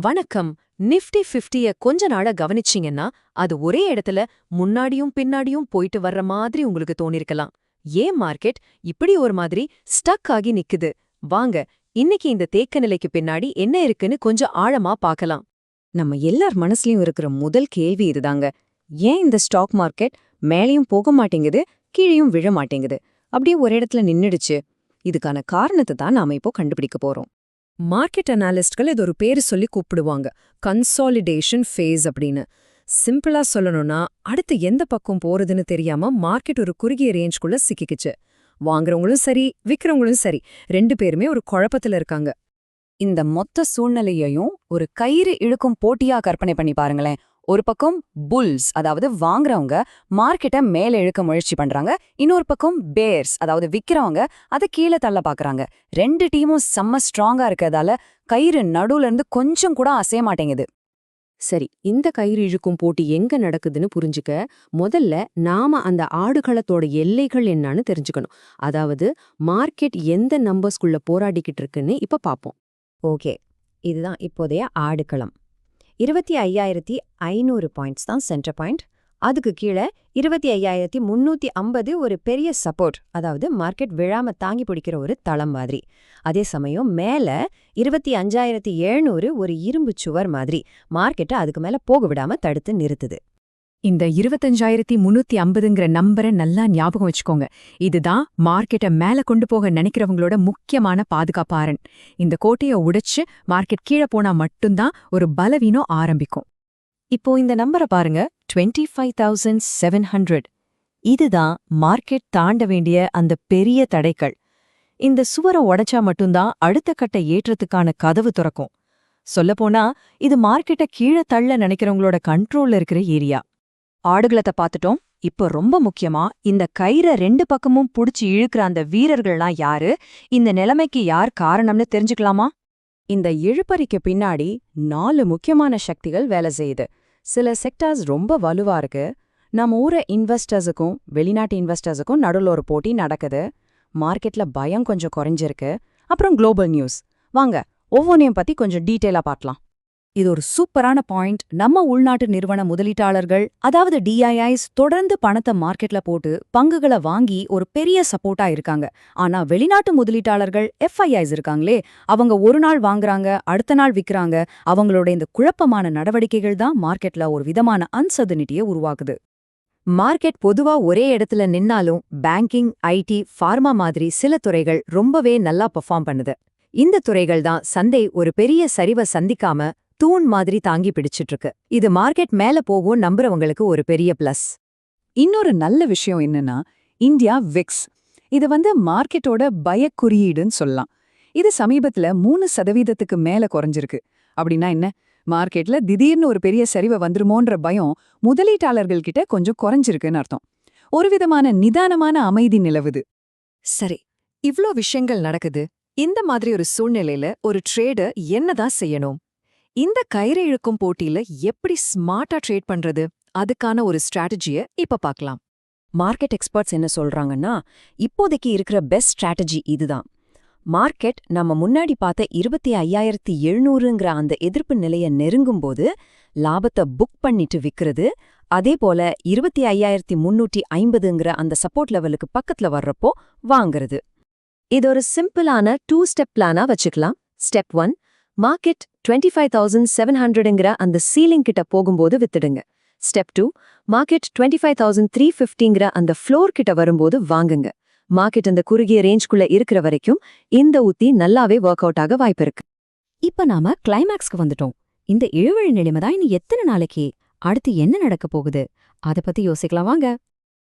வணக்கம். நிஃப்டி 50 கொஞ்ச நாளா கவனிச்சீங்கன்னா அது ஒரே இடத்துல முன்னாடியும் பின்னாடியும் போயிட்டு வர்ற மாதிரி உங்களுக்கு தோணிருக்கலாம். ஏன் மார்க்கெட் இப்படி ஒரு மாதிரி ஸ்டக் ஆகி நிக்குது? வாங்க இன்னைக்கு இந்த தேக்க நிலைக்கு பின்னாடி என்ன இருக்குன்னு கொஞ்சம் ஆழமா பார்க்கலாம். நம்ம எல்லார் மனசுலயும் இருக்கிற முதல் கேள்வி இதுதாங்க. ஏன் இந்த ஸ்டாக் மார்க்கெட் மேலேயும் போக மாட்டேங்குது, கீழேயும் விழ மாட்டேங்குது, அப்படியே ஒரு இடத்துல நின்னுடுச்சு? இதுக்கான காரணத்தை தான் நாம இப்போ கண்டுபிடிக்க போறோம். மார்க்கெட் அனாலிஸ்ட்கள் இது ஒரு பேரு சொல்லி கூப்பிடுவாங்க, கன்சாலிடேஷன் ஃபேஸ் அப்படின்னு. சிம்பிளா சொல்லணும்னா அடுத்து எந்த பக்கம் போறதுன்னு தெரியாம மார்க்கெட் ஒரு குறுகிய ரேஞ்ச்குள்ள சிக்கிக்குச்சு. வாங்குறவங்களும் சரி விக்கிறவங்களும் சரி ரெண்டு பேருமே ஒரு குழப்பத்துல இருக்காங்க. இந்த மொத்த சூழ்நிலையையும் ஒரு கயிறு இழுக்கும் போட்டியா கற்பனை பண்ணி பாருங்களேன். ஒரு பக்கம் புல்ஸ், அதாவது வாங்குறவங்க மார்க்கெட்டை மேல இழுக்க முயற்சி பண்றாங்க. இன்னொரு பக்கம் பேர்ஸ், அதாவது விக்கிறவங்க அதை கீழே தள்ள பாக்குறாங்க. ரெண்டு டீமும் செம்ம ஸ்ட்ராங்கா இருக்கிறதால கயிறு நடுவுல இருந்து கொஞ்சம் கூட அசைய மாட்டேங்குது. சரி, இந்த கயிறு இழுக்கும் போட்டி எங்க நடக்குதுன்னு புரிஞ்சுக்க முதல்ல நாம அந்த ஆடுகளத்தோட எல்லைகள் என்னன்னு தெரிஞ்சுக்கணும். அதாவது மார்க்கெட் எந்த நம்பர்ஸ்குள்ள போராடிக்கிட்டு இருக்குன்னு இப்ப பாப்போம். ஓகே, இதுதான் இப்போதைய ஆடுகளம். 25,500 பாயிண்ட்ஸ் தான் சென்டர் பாயிண்ட். அதுக்கு கீழே 25,350 ஒரு பெரிய சப்போர்ட், அதாவது மார்க்கெட் விழாம தாங்கி பிடிக்கிற ஒரு தளம் மாதிரி. அதே சமயம் மேல 25,700 ஒரு இரும்பு சுவர் மாதிரி மார்க்கெட்டை அதுக்கு மேல போக விடாம தடுத்து நிறுத்துது. இந்த 25,350ங்கிற நம்பரை நல்லா ஞாபகம் வச்சுக்கோங்க. இதுதான் மார்க்கெட்டை மேல கொண்டு போக நினைக்கிறவங்களோட முக்கியமான பாதுகாப்பாரன். இந்த கோட்டையை உடைச்சு மார்க்கெட் கீழே போனா மட்டும்தான் ஒரு பலவீனம் ஆரம்பிக்கும். இப்போ இந்த நம்பரை பாருங்க, 25,700. இதுதான் மார்க்கெட் தாண்ட வேண்டிய அந்த பெரிய தடைகள். இந்த சுவரை உடைச்சா மட்டும்தான் அடுத்த கட்ட ஏற்றத்துக்கான கதவு திறக்கும். சொல்லப்போனா இது மார்க்கெட்டை கீழே தள்ள நினைக்கிறவங்களோட கண்ட்ரோல்ல இருக்கிற ஏரியா. ஆடுகளத்தை பார்த்துட்டோம். இப்போ ரொம்ப முக்கியமா இந்த கயிறை ரெண்டு பக்கமும் புடிச்சு இழுக்கிற அந்த வீரர்கள்லாம் யாரு, இந்த நிலைமைக்கு யார் காரணம்னு தெரிஞ்சுக்கலாமா? இந்த இழுபறிக்கு பின்னாடி 4 முக்கியமான சக்திகள் வேலை செய்யுது. சில செக்டார்ஸ் ரொம்ப வலுவா இருக்கு. நம்ம ஊர இன்வெஸ்டர்ஸுக்கும் வெளிநாட்டு இன்வெஸ்டர்ஸுக்கும் நடுவில் ஒரு போட்டி நடக்குது. மார்க்கெட்ல பயம் கொஞ்சம் குறைஞ்சிருக்கு. அப்புறம் குளோபல் நியூஸ். வாங்க ஒவ்வொன்றையும் பத்தி கொஞ்சம் டீட்டெயிலா பார்க்கலாம். இது ஒரு சூப்பரான பாயிண்ட். நம்ம உள்நாட்டு நிறுவன முதலீட்டாளர்கள், அதாவது டிஐஐஸ், தொடர்ந்து பணத்தை மார்க்கெட்ல போட்டு பங்குகளை வாங்கி ஒரு பெரிய சப்போர்ட்டா இருக்காங்க. ஆனா வெளிநாட்டு முதலீட்டாளர்கள் எஃப்ஐஐஸ் இருக்காங்களே, அவங்க ஒரு நாள் வாங்குறாங்க, அடுத்த நாள் விக்கிறாங்க. அவங்களோட இந்த குழப்பமான நடவடிக்கைகள் தான் மார்க்கெட்ல ஒரு விதமான அன்சர்டனிட்டியை உருவாக்குது. மார்க்கெட் பொதுவா ஒரே இடத்துல நின்னாலும் பேங்கிங், ஐடி, ஃபார்மா மாதிரி சில துறைகள் ரொம்பவே நல்லா பெர்ஃபார்ம் பண்ணுது. இந்த துறைகள் தான் சந்தை ஒரு பெரிய சரிவை சந்திக்காம தூண் மாதிரி தாங்கி பிடிச்சிட்டு இருக்கு. இது மார்க்கெட் மேல போகும் நம்புறவங்களுக்கு ஒரு பெரிய பிளஸ். இன்னொரு நல்ல விஷயம் என்னன்னா, இந்தியா விக்ஸ். இது மார்க்கெட்டோட பயக்குறியீடுன்னு சொல்லலாம். இது சமீபத்துல 3% மேல குறைஞ்சிருக்கு. அப்படின்னா என்ன? மார்க்கெட்ல திடீர்னு ஒரு பெரிய சரிவை வந்துருமோன்ற பயம் முதலீட்டாளர்கள் கிட்ட கொஞ்சம் குறைஞ்சிருக்குன்னு அர்த்தம். ஒரு விதமான நிதானமான அமைதி நிலவுது. சரி, இவ்ளோ விஷயங்கள் நடக்குது. இந்த மாதிரி ஒரு சூழ்நிலையில ஒரு ட்ரேடர் என்னதான் செய்யணும்? இந்த கயிறு இழுக்கும் போட்டியில எப்படி ஸ்மார்ட்டா ட்ரேட் பண்றது? அதுக்கான ஒரு ஸ்ட்ராட்டஜிய இப்ப பார்க்கலாம். மார்க்கெட் எக்ஸ்பர்ட்ஸ் என்ன சொல்றாங்கன்னா, இப்போதைக்கு இருக்கிற பெஸ்ட் ஸ்ட்ராட்டஜி இதுதான். மார்க்கெட் நம்ம முன்னாடி பார்த்த 25,700ங்கிற அந்த எதிர்ப்பு நிலையை நெருங்கும்போது லாபத்தை புக் பண்ணிட்டு விக்கிறது. அதே போல 25,350ங்கிற அந்த சப்போர்ட் லெவலுக்கு பக்கத்துல வர்றப்போ வாங்குறது. இது ஒரு சிம்பிளான 2 ஸ்டெப் பிளானா வச்சுக்கலாம். ஸ்டெப் 1, மார்க்கெட் 25,700ங்கிற அந்த சீலிங் கிட்ட போகும்போது வித்துடுங்க. ஸ்டெப் 2, மார்க்கெட் 25,350ங்கிற அந்த ஃப்ளோர் கிட்ட வரும்போது வாங்குங்க. மார்க்கெட் அந்த குறுகிய ரேஞ்ச்குள்ள இருக்கிற வரைக்கும் இந்த உத்தி நல்லாவே ஒர்க் அவுட் ஆக வாய்ப்பு இருக்கு. இப்ப நாம கிளைமேக்ஸ்க்கு வந்துட்டோம். இந்த இழுவழி நிலைமை தான் இன்னும் எத்தனை நாளைக்கு? அடுத்து என்ன நடக்க போகுது? அதை பத்தி யோசிக்கலாம் வாங்க.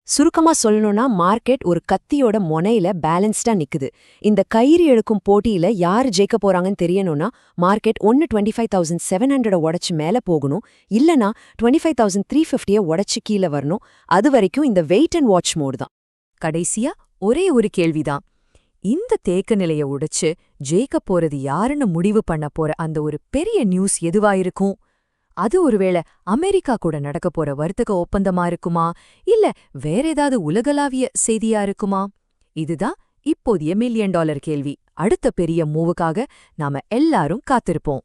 சுருக்கமா சொல்லணும்னா மார்க்கெட் ஒரு கத்தியோட முனையில பேலன்ஸ்டா நிக்குது. இந்த கயிறு இழுக்கும் போட்டியில யாரு ஜெயிக்க போறாங்கன்னு தெரியணும்னா மார்க்கெட் 25,700 உடைச்சு மேல போகணும், இல்லனா 25,350 உடைச்சு கீழே வரணும். அது வரைக்கும் இந்த வெயிட் அண்ட் வாட்ச் மோடு தான். கடைசியா ஒரே ஒரு கேள்விதான். இந்த தேக்க நிலைய உடைச்சு ஜெயிக்க போறது யாருன்னு முடிவு பண்ண போற அந்த ஒரு பெரிய நியூஸ் எதுவா இருக்கும்? அது ஒருவேளை அமெரிக்கா கூட நடக்க போற வர்த்தக ஒப்பந்தமா இருக்குமா, இல்ல வேற ஏதாவது உலகளாவிய செய்தியா இருக்குமா? இதுதான் இப்போதைய $1 மில்லியன் கேள்வி. அடுத்த பெரிய மூவுக்காக நாம எல்லாரும் காத்திருப்போம்.